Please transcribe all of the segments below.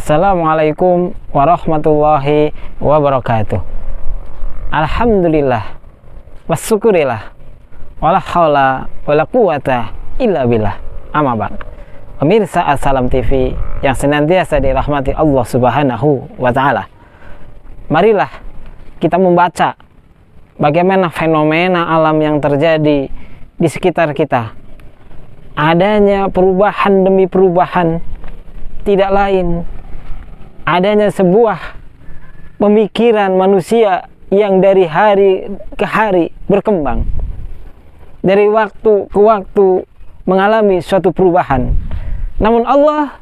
Assalamualaikum warahmatullahi wabarakatuh. Alhamdulillah wasyukurillah wala haula wala quwata illa billah. Amma ba'd. Pemirsa Assalam TV yang senantiasa dirahmati Allah Subhanahu wa taala. Marilah kita membaca bagaimana fenomena alam yang terjadi di sekitar kita. Adanya perubahan demi perubahan, tidak lain adanya sebuah pemikiran manusia yang dari hari ke hari berkembang, dari waktu ke waktu mengalami suatu perubahan. Namun Allah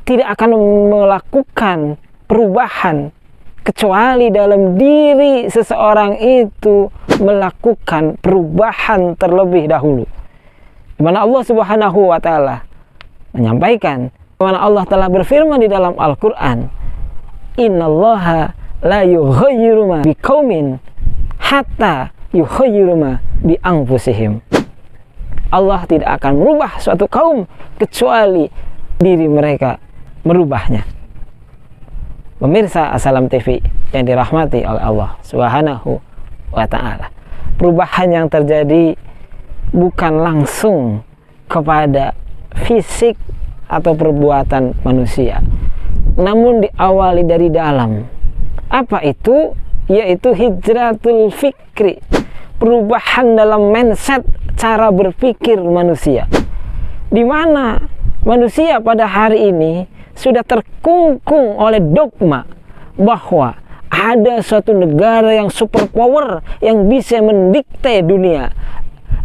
tidak akan melakukan perubahan kecuali dalam diri seseorang itu melakukan perubahan terlebih dahulu. Di mana Allah Subhanahu wa taala menyampaikan, mana Allah telah berfirman di dalam Al-Quran, innallaha la yughayyiru ma biqaumin hatta yughayyiru ma bi anfusihim. Allah tidak akan merubah suatu kaum kecuali diri mereka merubahnya. Pemirsa Assalam TV yang dirahmati oleh Allah Subhanahu wa taala, perubahan yang terjadi bukan langsung kepada fisik atau perbuatan manusia, namun diawali dari dalam. Apa itu? Yaitu hijratul fikri, perubahan dalam mindset, cara berpikir manusia, di mana manusia pada hari ini sudah terkungkung oleh dogma bahwa ada suatu negara yang superpower yang bisa mendikte dunia.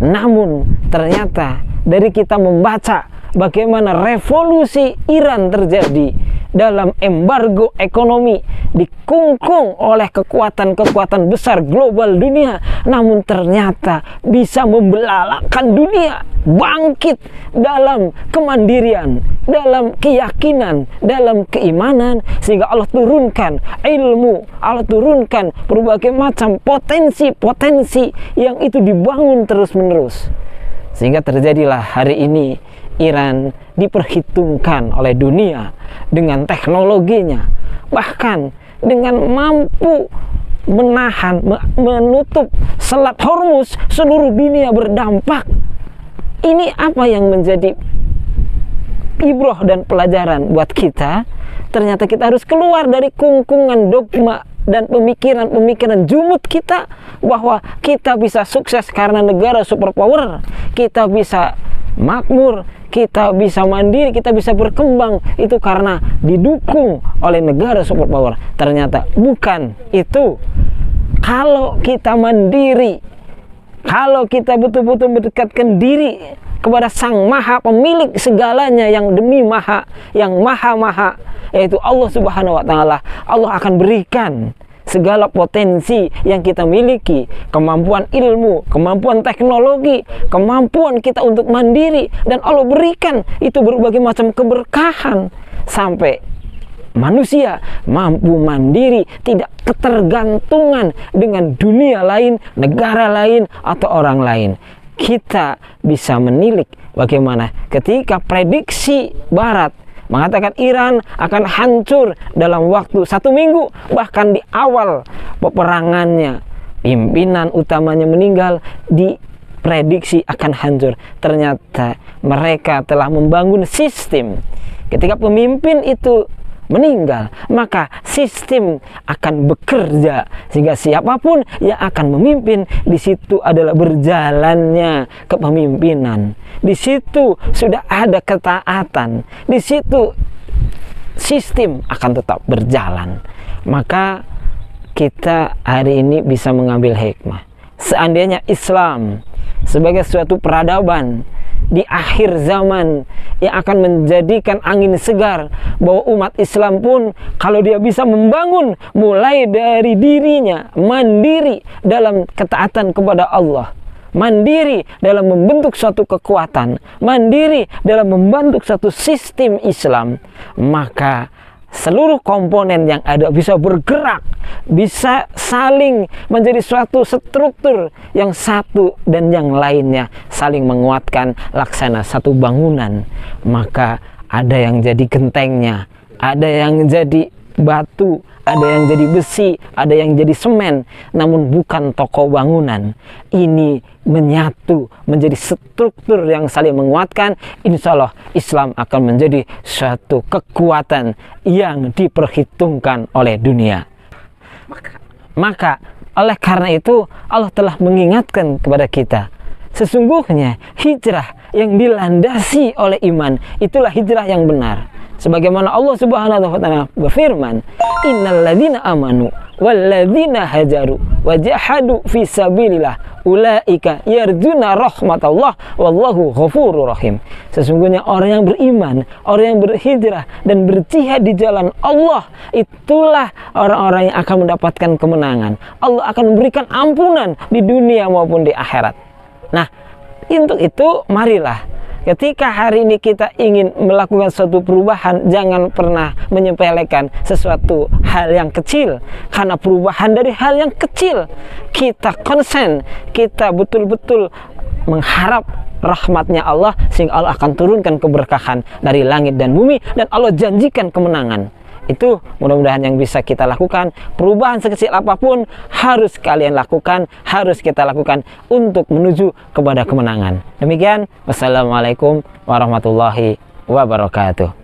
Namun ternyata dari kita membaca bagaimana revolusi Iran terjadi dalam embargo ekonomi, dikungkung oleh kekuatan-kekuatan besar global dunia, namun ternyata bisa membelalakan dunia, bangkit dalam kemandirian, dalam keyakinan, dalam keimanan, sehingga Allah turunkan ilmu, Allah turunkan berbagai macam potensi-potensi yang itu dibangun terus-menerus, sehingga terjadilah hari ini Iran diperhitungkan oleh dunia dengan teknologinya, bahkan dengan mampu menahan, menutup Selat Hormuz, seluruh dunia berdampak. Ini apa yang menjadi ibroh dan pelajaran buat kita? Ternyata kita harus keluar dari kungkungan dogma dan pemikiran-pemikiran jumut kita bahwa kita bisa sukses karena negara superpower, kita bisa makmur, kita bisa mandiri, kita bisa berkembang itu karena didukung oleh negara superpower. Ternyata bukan itu. Kalau kita mandiri, kalau kita betul-betul mendekatkan diri kepada Sang Maha Pemilik segalanya, yang demi maha, yang maha-maha, yaitu Allah Subhanahu wa taala, Allah akan berikan segala potensi yang kita miliki, kemampuan ilmu, kemampuan teknologi, kemampuan kita untuk mandiri, dan Allah berikan itu berbagai macam keberkahan sampai manusia mampu mandiri, tidak ketergantungan dengan dunia lain, negara lain, atau orang lain. Kita bisa menilik bagaimana ketika prediksi Barat mengatakan Iran akan hancur dalam waktu 1 minggu, bahkan di awal peperangannya pimpinan utamanya meninggal, diprediksi akan hancur. Ternyata mereka telah membangun sistem. Ketika pemimpin itu meninggal, maka sistem akan bekerja sehingga siapapun yang akan memimpin, di situ adalah berjalannya kepemimpinan. Di situ sudah ada ketaatan, di situ sistem akan tetap berjalan. Maka kita hari ini bisa mengambil hikmah. Seandainya Islam sebagai suatu peradaban di akhir zaman yang akan menjadikan angin segar, bahwa umat Islam pun kalau dia bisa membangun mulai dari dirinya, mandiri dalam ketaatan kepada Allah, mandiri dalam membentuk suatu kekuatan, mandiri dalam membentuk suatu sistem Islam, maka seluruh komponen yang ada bisa bergerak, bisa saling menjadi suatu struktur yang satu dan yang lainnya saling menguatkan, laksana satu bangunan. Maka ada yang jadi gentengnya, ada yang jadi batu, ada yang jadi besi, ada yang jadi semen, namun bukan tokoh bangunan. Ini menyatu menjadi struktur yang saling menguatkan. Insya Allah Islam akan menjadi suatu kekuatan yang diperhitungkan oleh dunia. Maka oleh karena itu Allah telah mengingatkan kepada kita, sesungguhnya hijrah yang dilandasi oleh iman itulah hijrah yang benar. Sebagaimana Allah Subhanahu wa taala berfirman, "Innalladzina amanu walladzina hajaru wajahadu fi sabilillah ulaika yarjuna rahmatallah wallahu ghafurur rahim." Sesungguhnya orang yang beriman, orang yang berhijrah dan berjihad di jalan Allah, itulah orang-orang yang akan mendapatkan kemenangan. Allah akan memberikan ampunan di dunia maupun di akhirat. Nah, untuk itu marilah ketika hari ini kita ingin melakukan suatu perubahan, jangan pernah menyepelekan sesuatu hal yang kecil. Karena perubahan dari hal yang kecil, kita konsen, kita betul-betul mengharap rahmatnya Allah, sehingga Allah akan turunkan keberkahan dari langit dan bumi, dan Allah janjikan kemenangan. Itu mudah-mudahan yang bisa kita lakukan. Perubahan sekecil apapun harus kalian lakukan, harus kita lakukan untuk menuju kepada kemenangan. Demikian, wassalamualaikum warahmatullahi wabarakatuh.